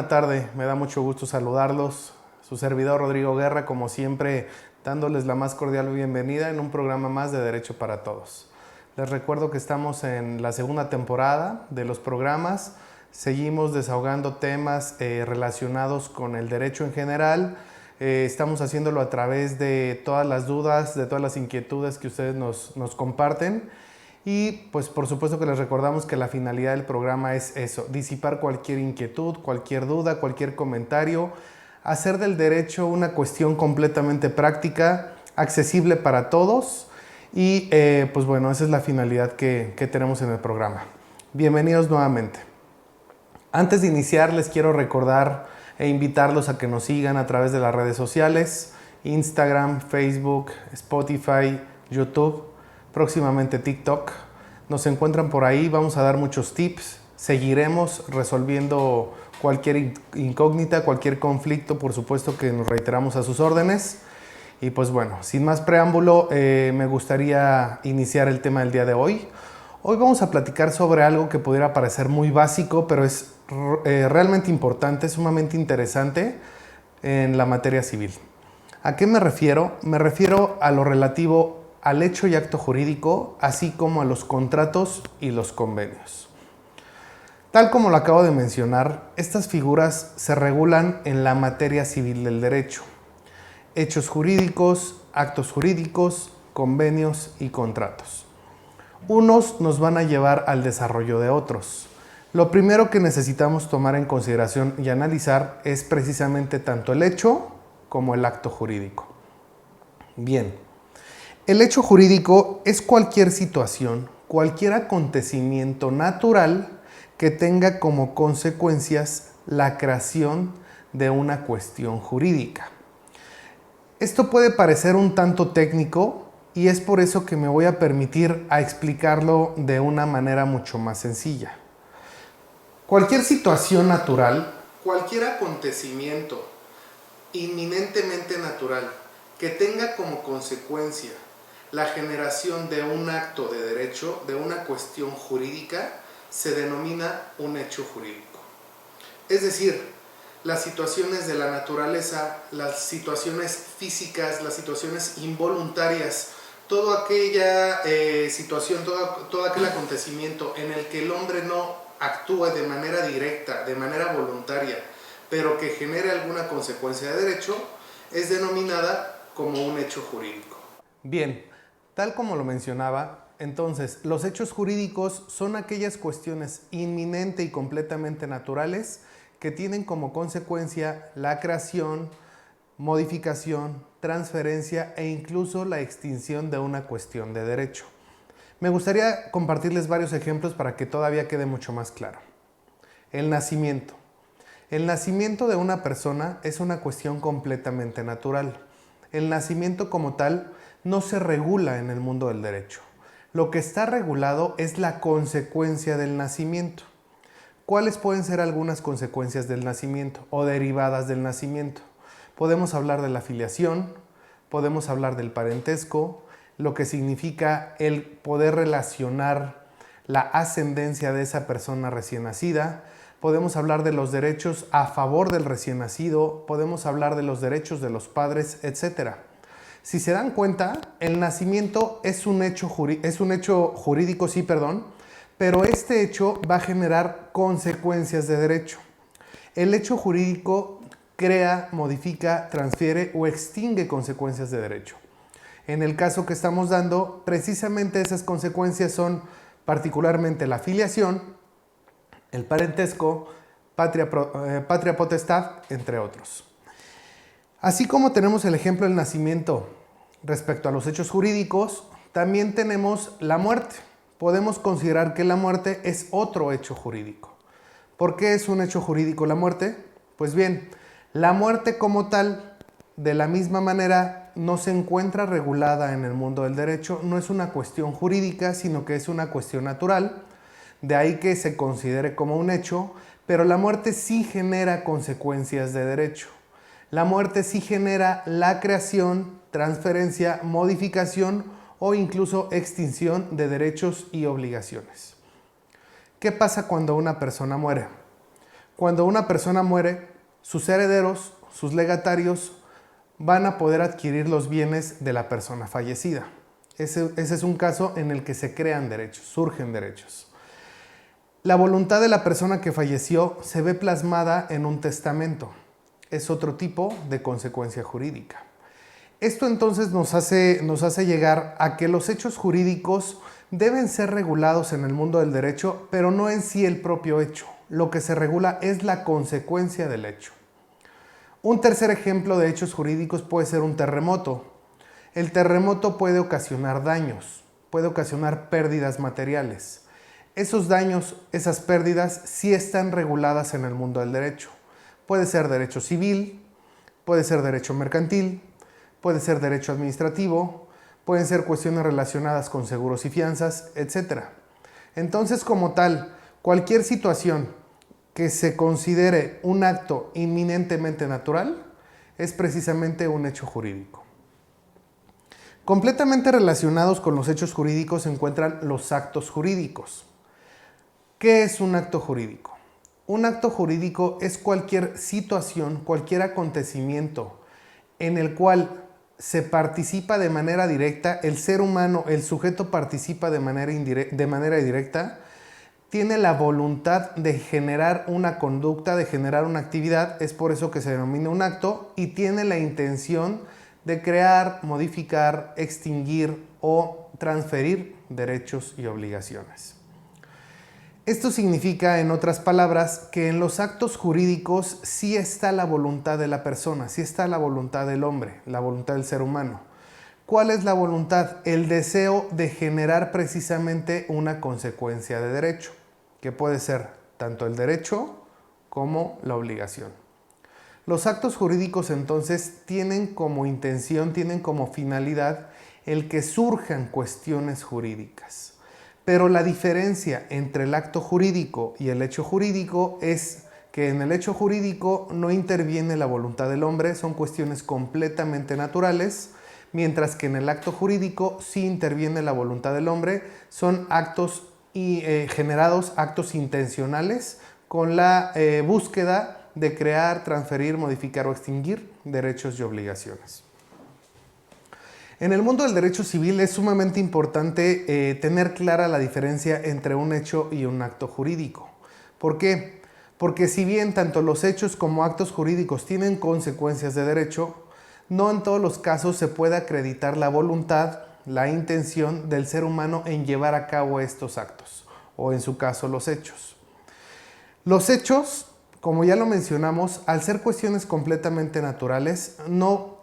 tarde, me da mucho gusto saludarlos. Su servidor Rodrigo Guerra, como siempre, dándoles la más cordial bienvenida en un programa más de Derecho para Todos. Les recuerdo que estamos en la segunda temporada de los programas. Seguimos desahogando temas relacionados con el derecho en general. Estamos haciéndolo a través de todas las dudas, de todas las inquietudes que ustedes nos comparten. Y pues por supuesto que les recordamos que la finalidad del programa es eso, disipar cualquier inquietud, cualquier duda, cualquier comentario, hacer del derecho una cuestión completamente práctica, accesible para todos y pues bueno, esa es la finalidad que tenemos en el programa. Bienvenidos nuevamente. Antes de iniciar les quiero recordar e invitarlos a que nos sigan a través de las redes sociales, Instagram, Facebook, Spotify, YouTube, próximamente TikTok. Nos encuentran por ahí, vamos a dar muchos tips, seguiremos resolviendo cualquier incógnita, cualquier conflicto, por supuesto que nos reiteramos a sus órdenes. Y pues bueno, sin más preámbulo, me gustaría iniciar el tema del día de hoy. Hoy vamos a platicar sobre algo que pudiera parecer muy básico, pero es realmente importante, sumamente interesante en la materia civil. ¿A qué me refiero? Me refiero a lo relativo al hecho y acto jurídico, así como a los contratos y los convenios. Tal como lo acabo de mencionar, estas figuras se regulan en la materia civil del derecho. Hechos jurídicos, actos jurídicos, convenios y contratos. Unos nos van a llevar al desarrollo de otros. Lo primero que necesitamos tomar en consideración y analizar es precisamente tanto el hecho como el acto jurídico. Bien. El hecho jurídico es cualquier situación, cualquier acontecimiento natural que tenga como consecuencias la creación de una cuestión jurídica. Esto puede parecer un tanto técnico y es por eso que me voy a permitir a explicarlo de una manera mucho más sencilla. Cualquier situación natural, cualquier acontecimiento inminentemente natural que tenga como consecuencia la generación de un acto de derecho, de una cuestión jurídica, se denomina un hecho jurídico. Es decir, las situaciones de la naturaleza, las situaciones físicas, las situaciones involuntarias, toda aquella situación, todo aquel acontecimiento en el que el hombre no actúe de manera directa, de manera voluntaria, pero que genere alguna consecuencia de derecho, es denominada como un hecho jurídico. Bien. Tal como lo mencionaba, entonces, los hechos jurídicos son aquellas cuestiones inminente y completamente naturales que tienen como consecuencia la creación, modificación, transferencia e incluso la extinción de una cuestión de derecho. Me gustaría compartirles varios ejemplos para que todavía quede mucho más claro. El nacimiento. El nacimiento de una persona es una cuestión completamente natural. El nacimiento como tal no se regula en el mundo del derecho. Lo que está regulado es la consecuencia del nacimiento. ¿Cuáles pueden ser algunas consecuencias del nacimiento o derivadas del nacimiento? Podemos hablar de la filiación, podemos hablar del parentesco, lo que significa el poder relacionar la ascendencia de esa persona recién nacida. Podemos hablar de los derechos a favor del recién nacido, podemos hablar de los derechos de los padres, etc. Si se dan cuenta, el nacimiento es un hecho jurídico, pero este hecho va a generar consecuencias de derecho. El hecho jurídico crea, modifica, transfiere o extingue consecuencias de derecho. En el caso que estamos dando, precisamente esas consecuencias son particularmente la filiación, el parentesco, patria potestad, entre otros. Así como tenemos el ejemplo del nacimiento respecto a los hechos jurídicos, también tenemos la muerte. Podemos considerar que la muerte es otro hecho jurídico. ¿Por qué es un hecho jurídico la muerte? Pues bien, la muerte como tal, de la misma manera, no se encuentra regulada en el mundo del derecho, no es una cuestión jurídica, sino que es una cuestión natural, de ahí que se considere como un hecho, pero la muerte sí genera consecuencias de derecho. La muerte sí genera la creación, transferencia, modificación o incluso extinción de derechos y obligaciones. ¿Qué pasa cuando una persona muere? Cuando una persona muere, sus herederos, sus legatarios, van a poder adquirir los bienes de la persona fallecida. Ese es un caso en el que se crean derechos, surgen derechos. La voluntad de la persona que falleció se ve plasmada en un testamento. Es otro tipo de consecuencia jurídica. Esto entonces nos hace llegar a que los hechos jurídicos deben ser regulados en el mundo del derecho, pero no en sí el propio hecho. Lo que se regula es la consecuencia del hecho. Un tercer ejemplo de hechos jurídicos puede ser un terremoto. El terremoto puede ocasionar daños, puede ocasionar pérdidas materiales. Esos daños, esas pérdidas, sí están reguladas en el mundo del derecho. Puede ser derecho civil, puede ser derecho mercantil, puede ser derecho administrativo, pueden ser cuestiones relacionadas con seguros y fianzas, etc. Entonces, como tal, cualquier situación que se considere un acto inminentemente natural es precisamente un hecho jurídico. Completamente relacionados con los hechos jurídicos se encuentran los actos jurídicos. ¿Qué es un acto jurídico? Un acto jurídico es cualquier situación, cualquier acontecimiento en el cual se participa de manera directa, el ser humano, el sujeto participa de manera directa, tiene la voluntad de generar una conducta, de generar una actividad, es por eso que se denomina un acto, y tiene la intención de crear, modificar, extinguir o transferir derechos y obligaciones. Esto significa, en otras palabras, que en los actos jurídicos sí está la voluntad de la persona, sí está la voluntad del hombre, la voluntad del ser humano. ¿Cuál es la voluntad? El deseo de generar precisamente una consecuencia de derecho, que puede ser tanto el derecho como la obligación. Los actos jurídicos entonces tienen como intención, tienen como finalidad el que surjan cuestiones jurídicas. Pero la diferencia entre el acto jurídico y el hecho jurídico es que en el hecho jurídico no interviene la voluntad del hombre, son cuestiones completamente naturales, mientras que en el acto jurídico sí interviene la voluntad del hombre, son actos generados, actos intencionales con la búsqueda de crear, transferir, modificar o extinguir derechos y obligaciones. En el mundo del derecho civil es sumamente importante tener clara la diferencia entre un hecho y un acto jurídico. ¿Por qué? Porque si bien tanto los hechos como actos jurídicos tienen consecuencias de derecho, no en todos los casos se puede acreditar la voluntad, la intención del ser humano en llevar a cabo estos actos, o en su caso los hechos. Los hechos, como ya lo mencionamos, al ser cuestiones completamente naturales, no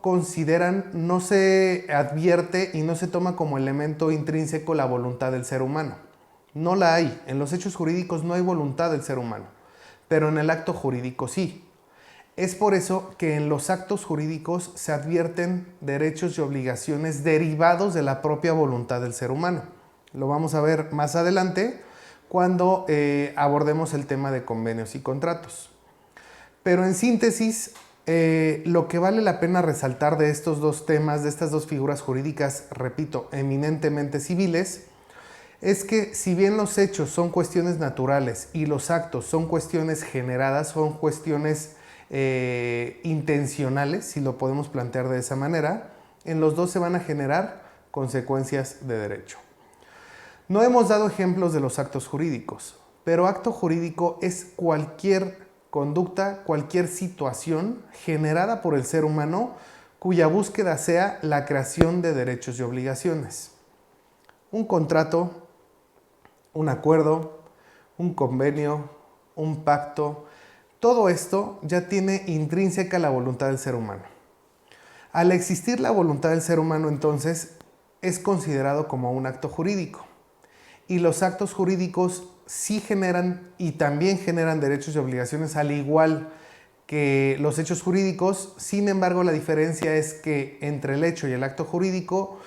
se advierte y no se toma como elemento intrínseco la voluntad del ser humano. No la hay. En los hechos jurídicos no hay voluntad del ser humano, pero en el acto jurídico sí. Es por eso que en los actos jurídicos se advierten derechos y obligaciones derivados de la propia voluntad del ser humano. Lo vamos a ver más adelante cuando abordemos el tema de convenios y contratos. Pero en síntesis, lo que vale la pena resaltar de estos dos temas, de estas dos figuras jurídicas, repito, eminentemente civiles, es que si bien los hechos son cuestiones naturales y los actos son cuestiones generadas, son cuestiones intencionales, si lo podemos plantear de esa manera, en los dos se van a generar consecuencias de derecho. No hemos dado ejemplos de los actos jurídicos, pero acto jurídico es cualquier conducta, cualquier situación generada por el ser humano cuya búsqueda sea la creación de derechos y obligaciones. Un contrato, un acuerdo, un convenio, un pacto, todo esto ya tiene intrínseca la voluntad del ser humano. Al existir la voluntad del ser humano, entonces, es considerado como un acto jurídico. Y los actos jurídicos sí generan y también generan derechos y obligaciones, al igual que los hechos jurídicos. Sin embargo, la diferencia es que entre el hecho y el acto jurídico,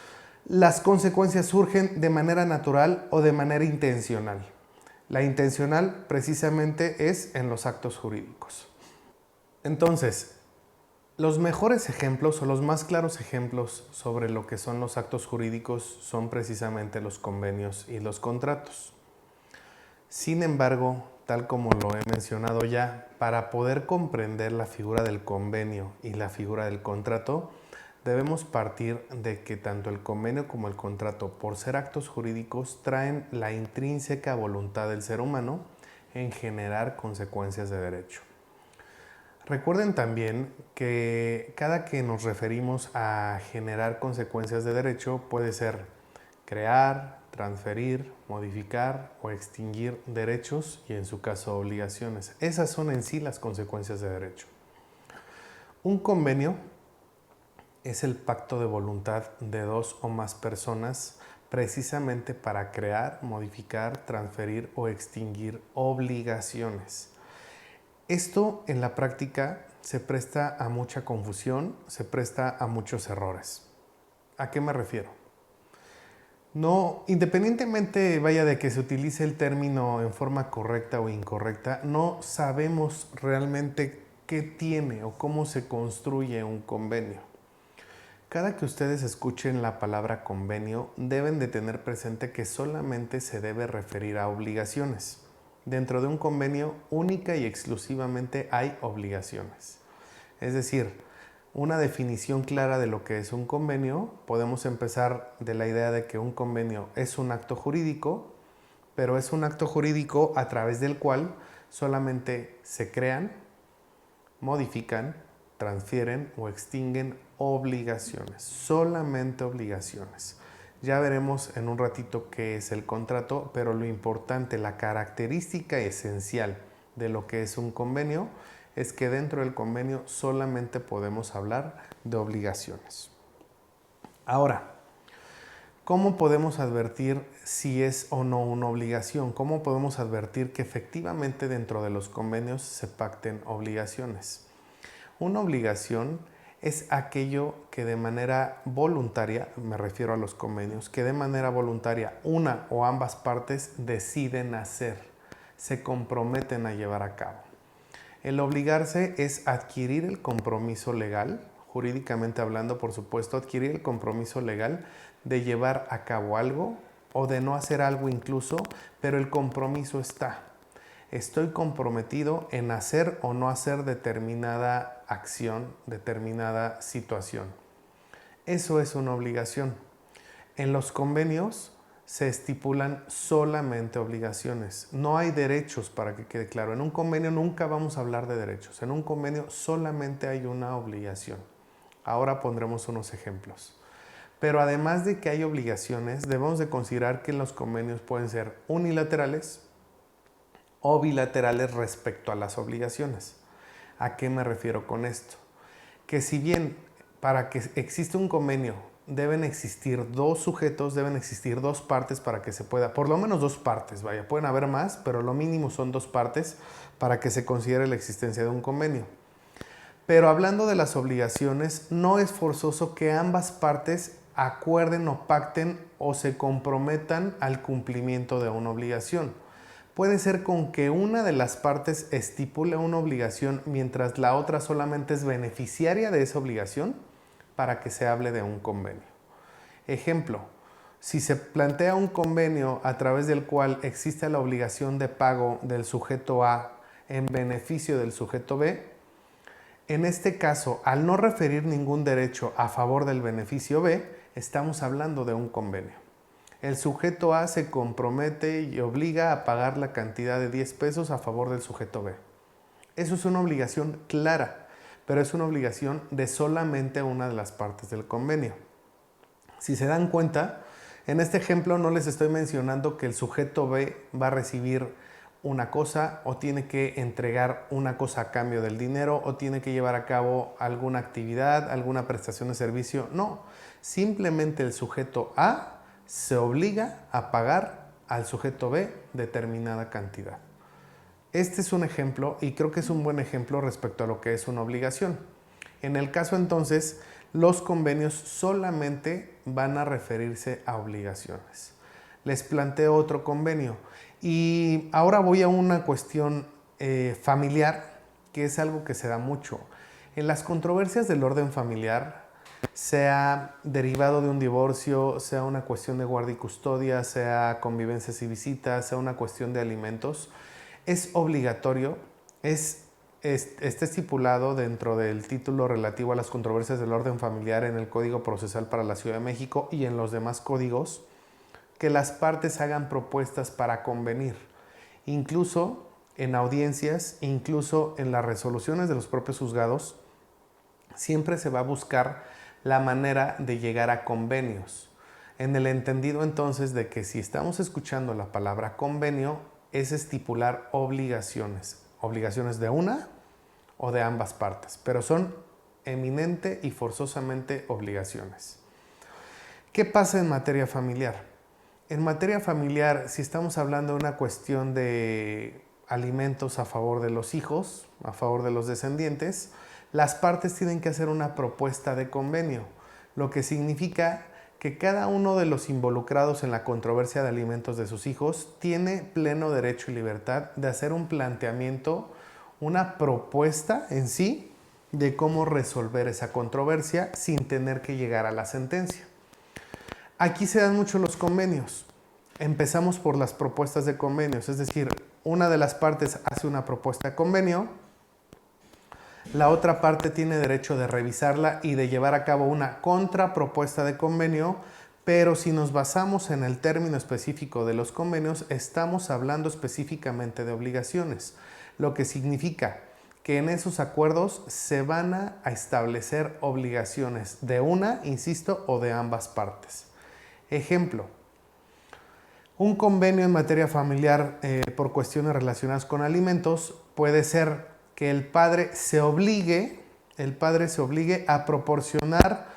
las consecuencias surgen de manera natural o de manera intencional. La intencional precisamente es en los actos jurídicos. Entonces, los mejores ejemplos o los más claros ejemplos sobre lo que son los actos jurídicos son precisamente los convenios y los contratos. Sin embargo, tal como lo he mencionado ya, para poder comprender la figura del convenio y la figura del contrato, debemos partir de que tanto el convenio como el contrato, por ser actos jurídicos, traen la intrínseca voluntad del ser humano en generar consecuencias de derecho. Recuerden también que cada que nos referimos a generar consecuencias de derecho puede ser crear, transferir, modificar o extinguir derechos y en su caso obligaciones. Esas son en sí las consecuencias de derecho. Un convenio es el pacto de voluntad de dos o más personas precisamente para crear, modificar, transferir o extinguir obligaciones. Esto en la práctica se presta a mucha confusión, se presta a muchos errores. ¿A qué me refiero? No, independientemente vaya de que se utilice el término en forma correcta o incorrecta, no sabemos realmente qué tiene o cómo se construye un convenio. Cada que ustedes escuchen la palabra convenio, deben de tener presente que solamente se debe referir a obligaciones. Dentro de un convenio, única y exclusivamente hay obligaciones. Es decir, una definición clara de lo que es un convenio, podemos empezar de la idea de que un convenio es un acto jurídico, pero es un acto jurídico a través del cual solamente se crean, modifican, transfieren o extinguen obligaciones, solamente obligaciones. Ya veremos en un ratito qué es el contrato, pero lo importante, la característica esencial de lo que es un convenio es que dentro del convenio solamente podemos hablar de obligaciones. Ahora, ¿cómo podemos advertir si es o no una obligación? ¿Cómo podemos advertir que efectivamente dentro de los convenios se pacten obligaciones? Una obligación es aquello que de manera voluntaria, me refiero a los convenios, que de manera voluntaria una o ambas partes deciden hacer, se comprometen a llevar a cabo. El obligarse es adquirir el compromiso legal, jurídicamente hablando, por supuesto, adquirir el compromiso legal de llevar a cabo algo o de no hacer algo incluso, pero el compromiso está. Estoy comprometido en hacer o no hacer determinada acción, determinada situación. Eso es una obligación. En los convenios se estipulan solamente obligaciones. No hay derechos, para que quede claro. En un convenio nunca vamos a hablar de derechos. En un convenio solamente hay una obligación. Ahora pondremos unos ejemplos. Pero además de que hay obligaciones, debemos de considerar que los convenios pueden ser unilaterales o bilaterales respecto a las obligaciones. ¿A qué me refiero con esto? Que si bien para que exista un convenio deben existir dos sujetos, deben existir dos partes para que se pueda, por lo menos dos partes, vaya, pueden haber más, pero lo mínimo son dos partes para que se considere la existencia de un convenio. Pero hablando de las obligaciones, no es forzoso que ambas partes acuerden o pacten o se comprometan al cumplimiento de una obligación. Puede ser con que una de las partes estipule una obligación mientras la otra solamente es beneficiaria de esa obligación para que se hable de un convenio. Ejemplo, si se plantea un convenio a través del cual existe la obligación de pago del sujeto A en beneficio del sujeto B, en este caso, al no referir ningún derecho a favor del beneficio B, estamos hablando de un convenio. El sujeto A se compromete y obliga a pagar la cantidad de 10 pesos a favor del sujeto B. Eso es una obligación clara, pero es una obligación de solamente una de las partes del convenio. Si se dan cuenta, en este ejemplo no les estoy mencionando que el sujeto B va a recibir una cosa o tiene que entregar una cosa a cambio del dinero o tiene que llevar a cabo alguna actividad, alguna prestación de servicio. No, simplemente el sujeto A se obliga a pagar al sujeto B determinada cantidad. Este es un ejemplo y creo que es un buen ejemplo respecto a lo que es una obligación. En el caso entonces, los convenios solamente van a referirse a obligaciones. Les planteo otro convenio y ahora voy a una cuestión familiar que es algo que se da mucho. En las controversias del orden familiar, sea derivado de un divorcio, sea una cuestión de guardia y custodia, sea convivencias y visitas, sea una cuestión de alimentos, es obligatorio, está estipulado dentro del título relativo a las controversias del orden familiar en el Código Procesal para la Ciudad de México y en los demás códigos, que las partes hagan propuestas para convenir, incluso en audiencias, incluso en las resoluciones de los propios juzgados, siempre se va a buscar la manera de llegar a convenios. En el entendido entonces de que si estamos escuchando la palabra convenio, es estipular obligaciones de una o de ambas partes, pero son eminente y forzosamente obligaciones. ¿Qué pasa en materia familiar? En materia familiar, si estamos hablando de una cuestión de alimentos a favor de los hijos, a favor de los descendientes, las partes tienen que hacer una propuesta de convenio, lo que significa que cada uno de los involucrados en la controversia de alimentos de sus hijos tiene pleno derecho y libertad de hacer un planteamiento, una propuesta en sí de cómo resolver esa controversia sin tener que llegar a la sentencia. Aquí se dan mucho los convenios. Empezamos por las propuestas de convenios, es decir, una de las partes hace una propuesta de convenio, la otra parte tiene derecho de revisarla y de llevar a cabo una contrapropuesta de convenio, pero si nos basamos en el término específico de los convenios, estamos hablando específicamente de obligaciones, lo que significa que en esos acuerdos se van a establecer obligaciones de una, insisto, o de ambas partes. Ejemplo, un convenio en materia familiar por cuestiones relacionadas con alimentos puede ser que el padre se obligue a proporcionar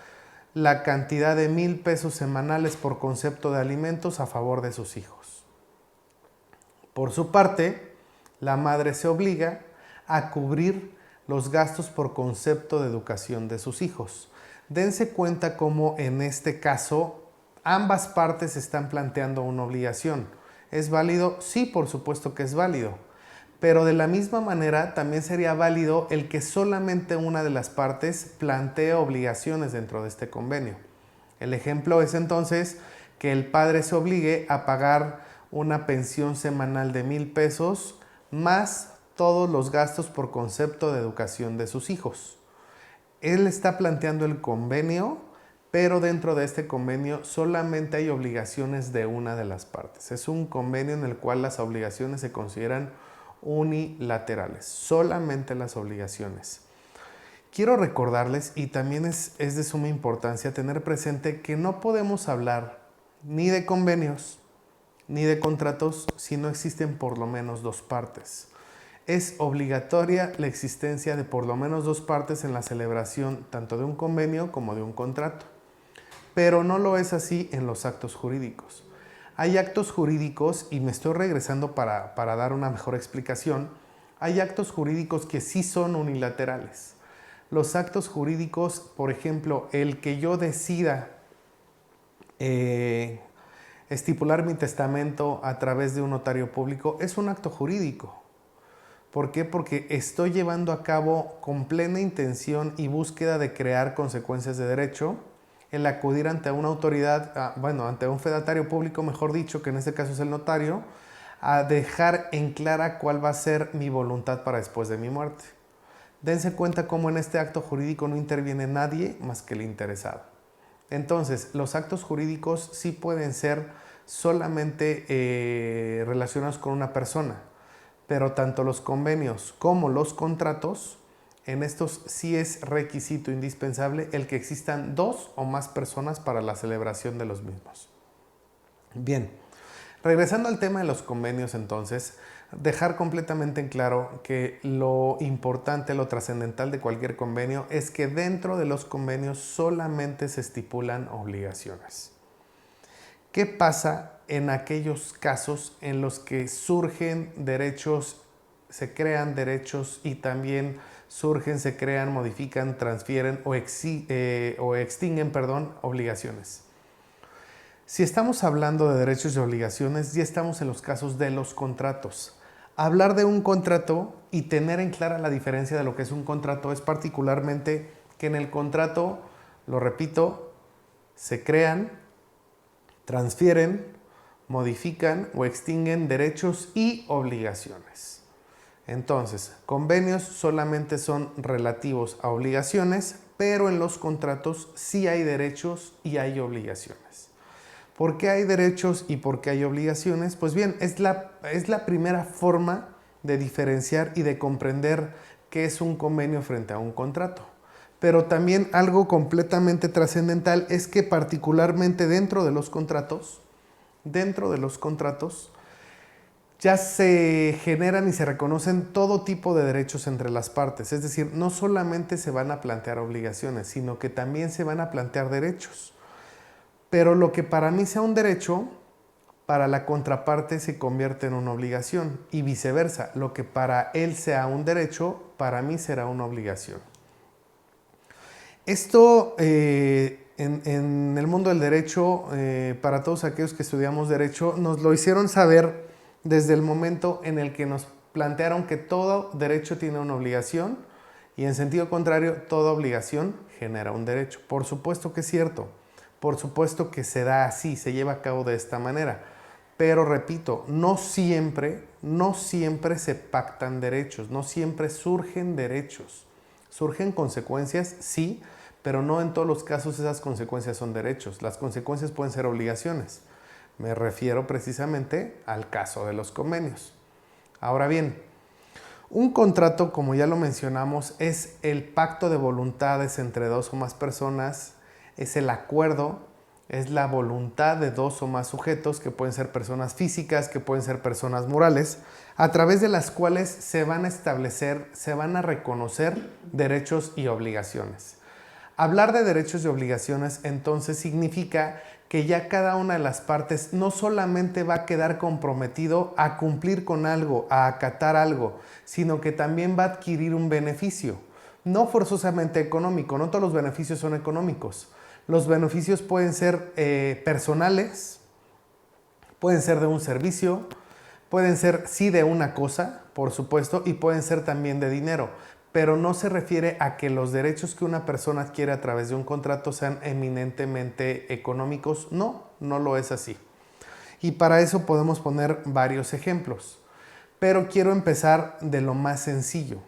la cantidad de 1,000 pesos semanales por concepto de alimentos a favor de sus hijos. Por su parte, la madre se obliga a cubrir los gastos por concepto de educación de sus hijos. Dense cuenta cómo en este caso ambas partes están planteando una obligación. ¿Es válido? Sí, por supuesto que es válido. Pero de la misma manera también sería válido el que solamente una de las partes plantee obligaciones dentro de este convenio. El ejemplo es entonces que el padre se obligue a pagar una pensión semanal de 1,000 pesos más todos los gastos por concepto de educación de sus hijos. Él está planteando el convenio, pero dentro de este convenio solamente hay obligaciones de una de las partes. Es un convenio en el cual las obligaciones se consideran unilaterales, solamente las obligaciones. Quiero recordarles, y también es de suma importancia tener presente que no podemos hablar ni de convenios ni de contratos si no existen por lo menos dos partes. Es obligatoria la existencia de por lo menos dos partes en la celebración tanto de un convenio como de un contrato, pero no lo es así en los actos jurídicos. Hay actos jurídicos, y me estoy regresando para dar una mejor explicación, hay actos jurídicos que sí son unilaterales. Los actos jurídicos, por ejemplo, el que yo decida estipular mi testamento a través de un notario público es un acto jurídico. ¿Por qué? Porque estoy llevando a cabo con plena intención y búsqueda de crear consecuencias de derecho el acudir ante una autoridad, ante un fedatario público, mejor dicho, que en este caso es el notario, a dejar en clara cuál va a ser mi voluntad para después de mi muerte. Dense cuenta cómo en este acto jurídico no interviene nadie más que el interesado. Entonces, los actos jurídicos sí pueden ser solamente relacionados con una persona, pero tanto los convenios como los contratos, en estos sí es requisito indispensable el que existan dos o más personas para la celebración de los mismos. Bien, regresando al tema de los convenios entonces, dejar completamente en claro que lo importante, lo trascendental de cualquier convenio es que dentro de los convenios solamente se estipulan obligaciones. ¿Qué pasa en aquellos casos en los que surgen derechos, se crean derechos y también surgen, se crean, modifican, transfieren o extinguen obligaciones? Si estamos hablando de derechos y obligaciones, ya estamos en los casos de los contratos. Hablar de un contrato y tener en clara la diferencia de lo que es un contrato es particularmente que en el contrato, lo repito, se crean, transfieren, modifican o extinguen derechos y obligaciones. Entonces, convenios solamente son relativos a obligaciones, pero en los contratos sí hay derechos y hay obligaciones. ¿Por qué hay derechos y por qué hay obligaciones? Pues bien, es la primera forma de diferenciar y de comprender qué es un convenio frente a un contrato. Pero también algo completamente trascendental es que particularmente dentro de los contratos, ya se generan y se reconocen todo tipo de derechos entre las partes. Es decir, no solamente se van a plantear obligaciones, sino que también se van a plantear derechos. Pero lo que para mí sea un derecho, para la contraparte se convierte en una obligación. Y viceversa, lo que para él sea un derecho, para mí será una obligación. Esto en el mundo del derecho, para todos aquellos que estudiamos derecho, nos lo hicieron saber desde el momento en el que nos plantearon que todo derecho tiene una obligación y en sentido contrario, toda obligación genera un derecho. Por supuesto que es cierto, por supuesto que se da así, se lleva a cabo de esta manera, pero repito, no siempre se pactan derechos, no siempre surgen derechos. ¿Surgen consecuencias? Sí, pero no en todos los casos esas consecuencias son derechos. Las consecuencias pueden ser obligaciones. Me refiero precisamente al caso de los convenios. Ahora bien, un contrato, como ya lo mencionamos, es el pacto de voluntades entre dos o más personas, es el acuerdo, es la voluntad de dos o más sujetos, que pueden ser personas físicas, que pueden ser personas morales, a través de las cuales se van a establecer, se van a reconocer derechos y obligaciones. Hablar de derechos y obligaciones entonces significa que ya cada una de las partes no solamente va a quedar comprometido a cumplir con algo, a acatar algo, sino que también va a adquirir un beneficio. No forzosamente económico, no todos los beneficios son económicos. Los beneficios pueden ser personales, pueden ser de un servicio, pueden ser sí de una cosa, por supuesto, y pueden ser también de dinero. Pero no se refiere a que los derechos que una persona adquiere a través de un contrato sean eminentemente económicos. No, no lo es así. Y para eso podemos poner varios ejemplos. Pero quiero empezar de lo más sencillo.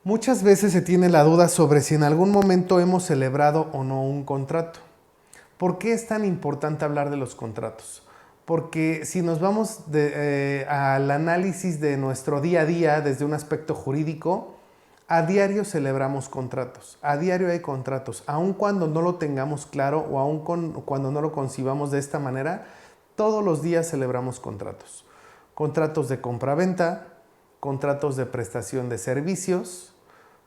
Muchas veces se tiene la duda sobre si en algún momento hemos celebrado o no un contrato. ¿Por qué es tan importante hablar de los contratos? Porque si nos vamos al análisis de nuestro día a día desde un aspecto jurídico, a diario celebramos contratos, a diario hay contratos, aun cuando no lo tengamos claro o aun cuando no lo concibamos de esta manera, todos los días celebramos contratos. Contratos de compraventa, contratos de prestación de servicios,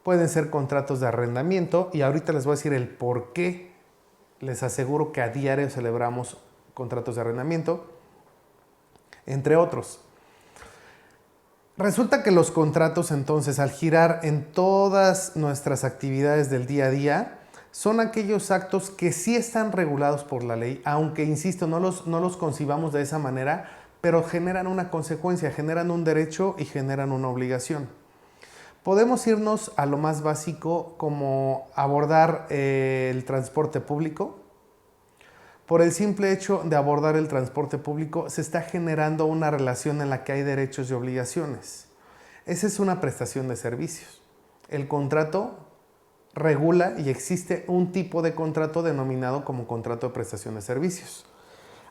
pueden ser contratos de arrendamiento y ahorita les voy a decir el por qué. Les aseguro que a diario celebramos contratos de arrendamiento, entre otros. Resulta que los contratos entonces, al girar en todas nuestras actividades del día a día, son aquellos actos que sí están regulados por la ley, aunque, insisto, no los concibamos de esa manera, pero generan una consecuencia, generan un derecho y generan una obligación. Podemos irnos a lo más básico como abordar el transporte público. Por el simple hecho de abordar el transporte público se está generando una relación en la que hay derechos y obligaciones. Esa es una prestación de servicios. El contrato regula y existe un tipo de contrato denominado como contrato de prestación de servicios.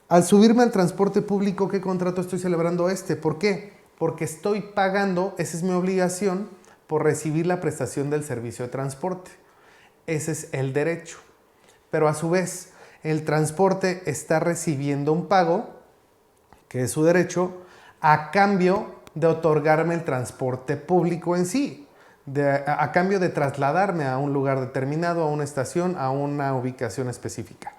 Al subirme al transporte público, ¿qué contrato estoy celebrando este? ¿Por qué? Porque estoy pagando, esa es mi obligación, por recibir la prestación del servicio de transporte. Ese es el derecho. Pero a su vez, el transporte está recibiendo un pago, que es su derecho, a cambio de otorgarme el transporte público en sí, a cambio de trasladarme a un lugar determinado, a una estación, a una ubicación específica.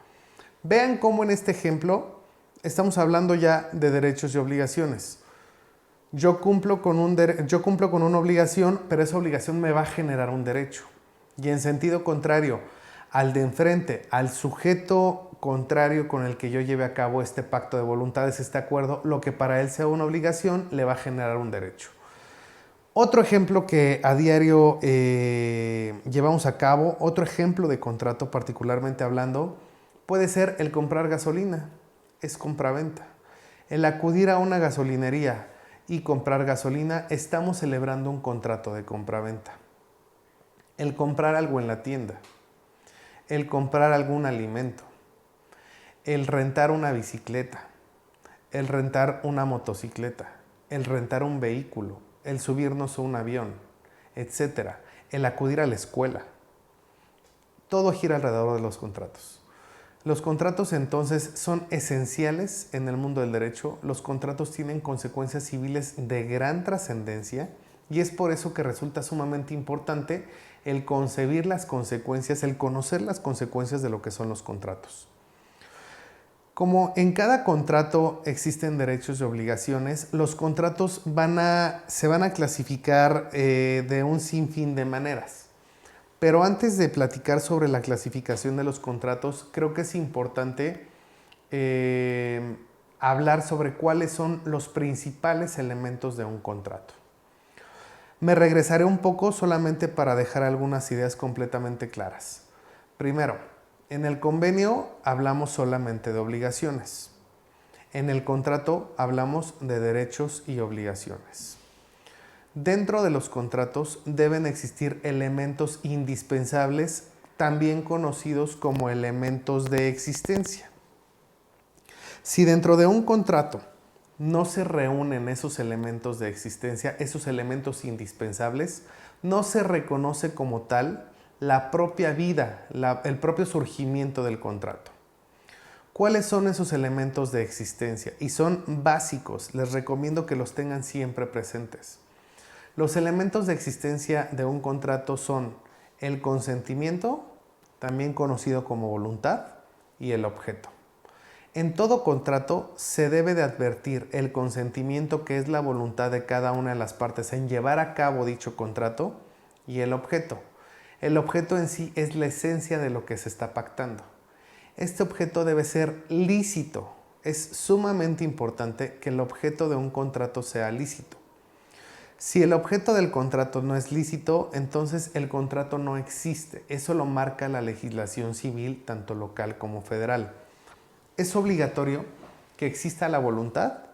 Vean cómo en este ejemplo estamos hablando ya de derechos y obligaciones. Yo cumplo con una obligación, pero esa obligación me va a generar un derecho. Y en sentido contrario, al de enfrente, al sujeto contrario con el que yo lleve a cabo este pacto de voluntades, este acuerdo, lo que para él sea una obligación, le va a generar un derecho. Otro ejemplo que a diario llevamos a cabo, otro ejemplo de contrato particularmente hablando, puede ser el comprar gasolina, es compraventa. El acudir a una gasolinería y comprar gasolina, estamos celebrando un contrato de compraventa. El comprar algo en la tienda, el comprar algún alimento, el rentar una bicicleta, el rentar una motocicleta, el rentar un vehículo, el subirnos a un avión, etcétera, el acudir a la escuela. Todo gira alrededor de los contratos. Los contratos entonces son esenciales en el mundo del derecho. Los contratos tienen consecuencias civiles de gran trascendencia y es por eso que resulta sumamente importante el concebir las consecuencias, el conocer las consecuencias de lo que son los contratos. Como en cada contrato existen derechos y obligaciones, los contratos se van a clasificar de un sinfín de maneras. Pero antes de platicar sobre la clasificación de los contratos, creo que es importante hablar sobre cuáles son los principales elementos de un contrato. Me regresaré un poco solamente para dejar algunas ideas completamente claras. Primero, en el convenio hablamos solamente de obligaciones. En el contrato hablamos de derechos y obligaciones. Dentro de los contratos deben existir elementos indispensables, también conocidos como elementos de existencia. Si dentro de un contrato no se reúnen esos elementos de existencia, esos elementos indispensables, no se reconoce como tal la propia vida, el propio surgimiento del contrato. ¿Cuáles son esos elementos de existencia? Y son básicos, les recomiendo que los tengan siempre presentes. Los elementos de existencia de un contrato son el consentimiento, también conocido como voluntad, y el objeto. En todo contrato se debe de advertir el consentimiento, que es la voluntad de cada una de las partes en llevar a cabo dicho contrato, y el objeto. El objeto en sí es la esencia de lo que se está pactando. Este objeto debe ser lícito. Es sumamente importante que el objeto de un contrato sea lícito. Si el objeto del contrato no es lícito, entonces el contrato no existe. Eso lo marca la legislación civil, tanto local como federal. Es obligatorio que exista la voluntad,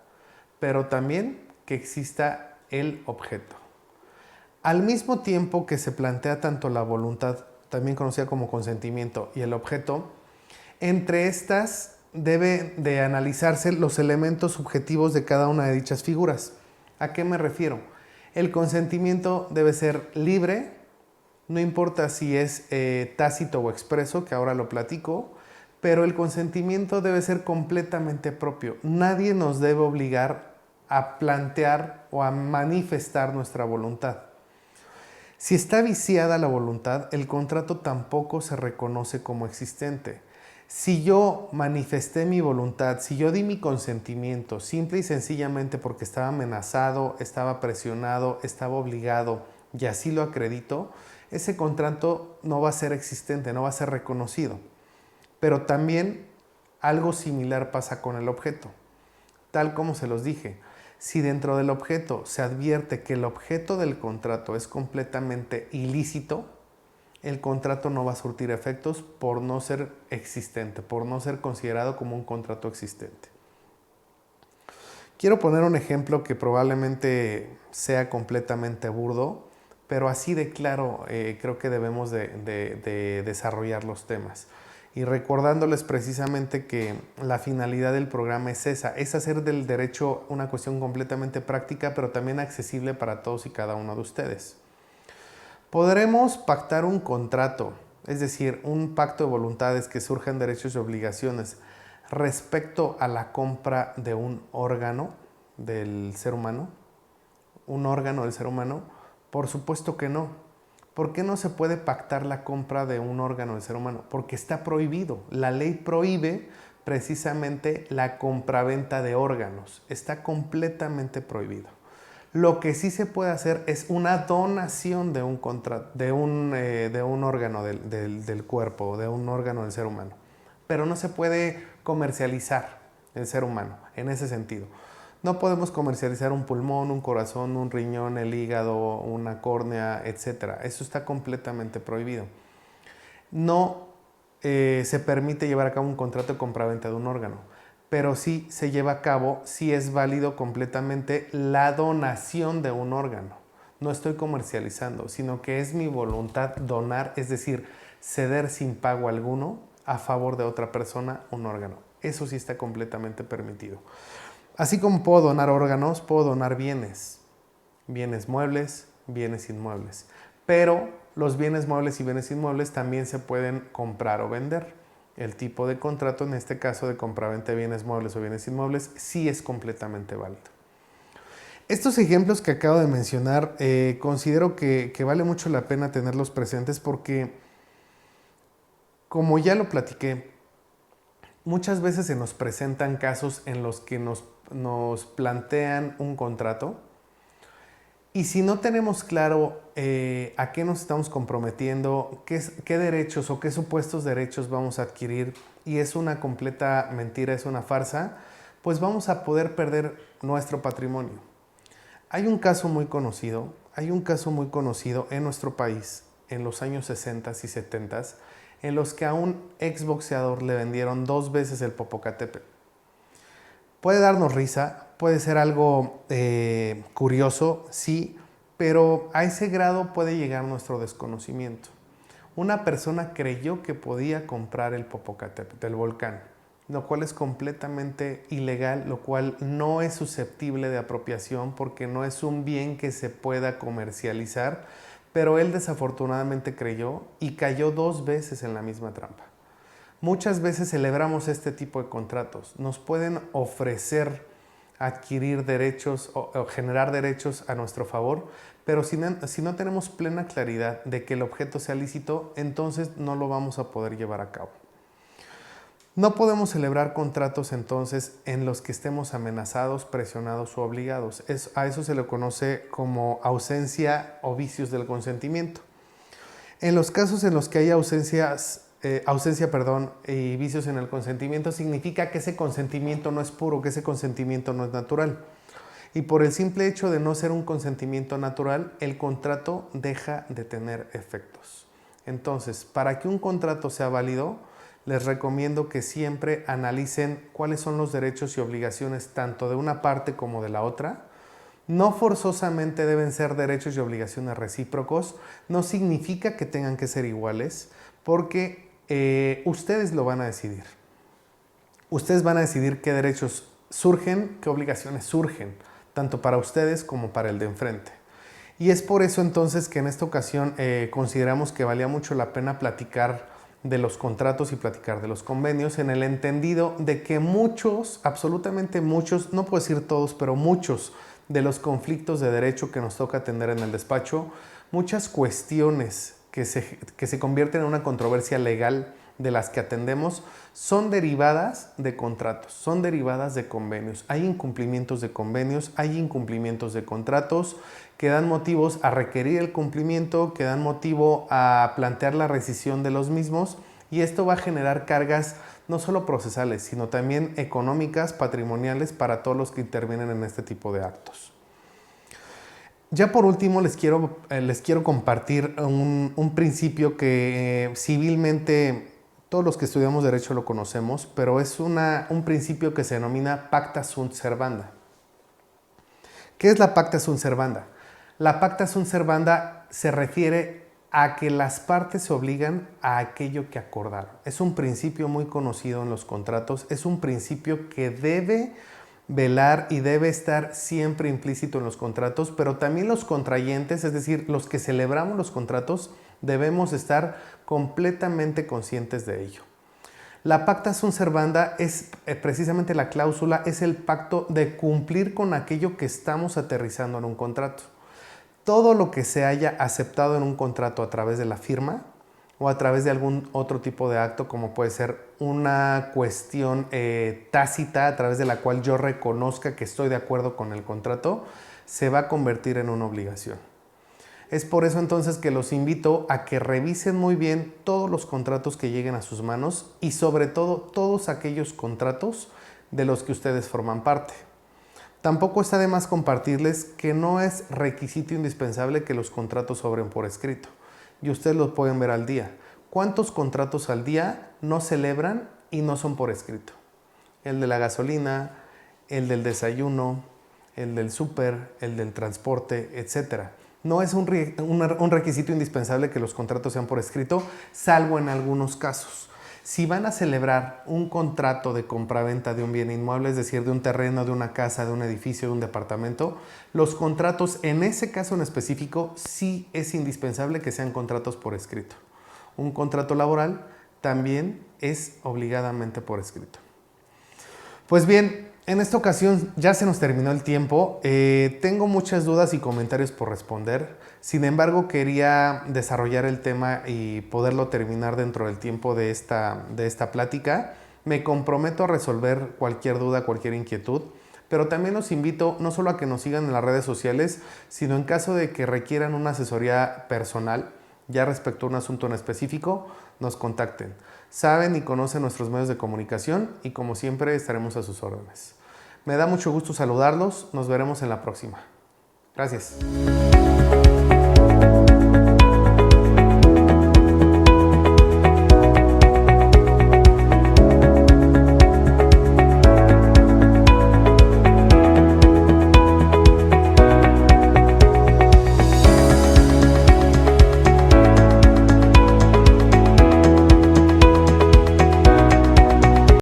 pero también que exista el objeto. Al mismo tiempo que se plantea tanto la voluntad, también conocida como consentimiento, y el objeto, entre estas debe de analizarse los elementos subjetivos de cada una de dichas figuras. ¿A qué me refiero? El consentimiento debe ser libre, no importa si es tácito o expreso, que ahora lo platico, pero el consentimiento debe ser completamente propio. Nadie nos debe obligar a plantear o a manifestar nuestra voluntad. Si está viciada la voluntad, el contrato tampoco se reconoce como existente. Si yo manifesté mi voluntad, si yo di mi consentimiento, simple y sencillamente porque estaba amenazado, estaba presionado, estaba obligado y así lo acredito, ese contrato no va a ser existente, no va a ser reconocido. Pero también algo similar pasa con el objeto. Tal como se los dije, si dentro del objeto se advierte que el objeto del contrato es completamente ilícito, el contrato no va a surtir efectos por no ser existente, por no ser considerado como un contrato existente. Quiero poner un ejemplo que probablemente sea completamente burdo, pero así de claro creo que debemos de desarrollar los temas. Y recordándoles precisamente que la finalidad del programa es esa, es hacer del derecho una cuestión completamente práctica, pero también accesible para todos y cada uno de ustedes. Podremos pactar un contrato, es decir, un pacto de voluntades que surjan derechos y obligaciones respecto a la compra de un órgano del ser humano. ¿Un órgano del ser humano? Por supuesto que no. ¿Por qué no se puede pactar la compra de un órgano del ser humano? Porque está prohibido. La ley prohíbe precisamente la compraventa de órganos. Está completamente prohibido. Lo que sí se puede hacer es una donación de un órgano del cuerpo, de un órgano del ser humano. Pero no se puede comercializar el ser humano en ese sentido. No podemos comercializar un pulmón, un corazón, un riñón, el hígado, una córnea, etc. Eso está completamente prohibido. No se permite llevar a cabo un contrato de compraventa de un órgano. pero sí se lleva a cabo, sí es válido completamente la donación de un órgano. No estoy comercializando, sino que es mi voluntad donar, es decir, ceder sin pago alguno a favor de otra persona un órgano. Eso sí está completamente permitido. Así como puedo donar órganos, puedo donar bienes. Bienes muebles, bienes inmuebles. Pero los bienes muebles y bienes inmuebles también se pueden comprar o vender. El tipo de contrato, en este caso de compraventa de bienes muebles o bienes inmuebles, sí es completamente válido. Estos ejemplos que acabo de mencionar, considero que vale mucho la pena tenerlos presentes porque, como ya lo platiqué, muchas veces se nos presentan casos en los que nos plantean un contrato y si no tenemos claro a qué nos estamos comprometiendo, qué derechos o qué supuestos derechos vamos a adquirir y es una completa mentira, es una farsa, pues vamos a poder perder nuestro patrimonio. Hay un caso muy conocido en nuestro país en los años 60 y 70 en los que a un exboxeador le vendieron 2 veces el Popocatépetl. Puede darnos risa, puede ser algo curioso, sí, pero a ese grado puede llegar nuestro desconocimiento. Una persona creyó que podía comprar el Popocatépetl, el volcán, lo cual es completamente ilegal, lo cual no es susceptible de apropiación porque no es un bien que se pueda comercializar, pero él desafortunadamente creyó y cayó 2 veces en la misma trampa. Muchas veces celebramos este tipo de contratos. Nos pueden ofrecer adquirir derechos o generar derechos a nuestro favor, pero si no tenemos plena claridad de que el objeto sea lícito, entonces no lo vamos a poder llevar a cabo. No podemos celebrar contratos entonces en los que estemos amenazados, presionados o obligados. A eso se le conoce como ausencia o vicios del consentimiento. En los casos en los que hay ausencia y vicios en el consentimiento, significa que ese consentimiento no es puro, que ese consentimiento no es natural. Y por el simple hecho de no ser un consentimiento natural, el contrato deja de tener efectos. Entonces, para que un contrato sea válido, les recomiendo que siempre analicen cuáles son los derechos y obligaciones tanto de una parte como de la otra. No forzosamente deben ser derechos y obligaciones recíprocos, no significa que tengan que ser iguales, porque ustedes lo van a decidir. Ustedes van a decidir qué derechos surgen, qué obligaciones surgen, tanto para ustedes como para el de enfrente. Y es por eso entonces que en esta ocasión consideramos que valía mucho la pena platicar de los contratos y platicar de los convenios en el entendido de que muchos, absolutamente muchos, no puedo decir todos, pero muchos de los conflictos de derecho que nos toca atender en el despacho, muchas cuestiones que se convierten en una controversia legal de las que atendemos son derivadas de contratos, son derivadas de convenios. Hay incumplimientos de convenios, hay incumplimientos de contratos que dan motivos a requerir el cumplimiento, que dan motivo a plantear la rescisión de los mismos y esto va a generar cargas no solo procesales, sino también económicas, patrimoniales para todos los que intervienen en este tipo de actos. Ya por último les quiero compartir un principio que civilmente todos los que estudiamos Derecho lo conocemos, pero es un principio que se denomina pacta sunt servanda. ¿Qué es la pacta sunt servanda? La pacta sunt servanda se refiere a que las partes se obligan a aquello que acordaron. Es un principio muy conocido en los contratos, es un principio que debe velar y debe estar siempre implícito en los contratos, pero también los contrayentes, es decir, los que celebramos los contratos, debemos estar completamente conscientes de ello. La pacta sunt servanda es precisamente la cláusula, es el pacto de cumplir con aquello que estamos aterrizando en un contrato. Todo lo que se haya aceptado en un contrato a través de la firma o a través de algún otro tipo de acto, como puede ser una cuestión tácita a través de la cual yo reconozca que estoy de acuerdo con el contrato, se va a convertir en una obligación. Es por eso entonces que los invito a que revisen muy bien todos los contratos que lleguen a sus manos y sobre todo todos aquellos contratos de los que ustedes forman parte. Tampoco está de más compartirles que no es requisito indispensable que los contratos sobren por escrito y ustedes los pueden ver al día. ¿Cuántos contratos al día no celebran y no son por escrito? el de la gasolina, el del desayuno, el del súper, el del transporte, etc. No es un requisito indispensable que los contratos sean por escrito, salvo en algunos casos. Si van a celebrar un contrato de compraventa de un bien inmueble, es decir, de un terreno, de una casa, de un edificio, de un departamento, los contratos, en ese caso en específico, sí es indispensable que sean contratos por escrito. Un contrato laboral también es obligadamente por escrito. Pues bien, en esta ocasión ya se nos terminó el tiempo. Tengo muchas dudas y comentarios por responder. Sin embargo, quería desarrollar el tema y poderlo terminar dentro del tiempo de esta plática. Me comprometo a resolver cualquier duda, cualquier inquietud, pero también los invito no solo a que nos sigan en las redes sociales, sino en caso de que requieran una asesoría personal, ya respecto a un asunto en específico, nos contacten. Saben y conocen nuestros medios de comunicación y como siempre estaremos a sus órdenes. Me da mucho gusto saludarlos, nos veremos en la próxima. Gracias.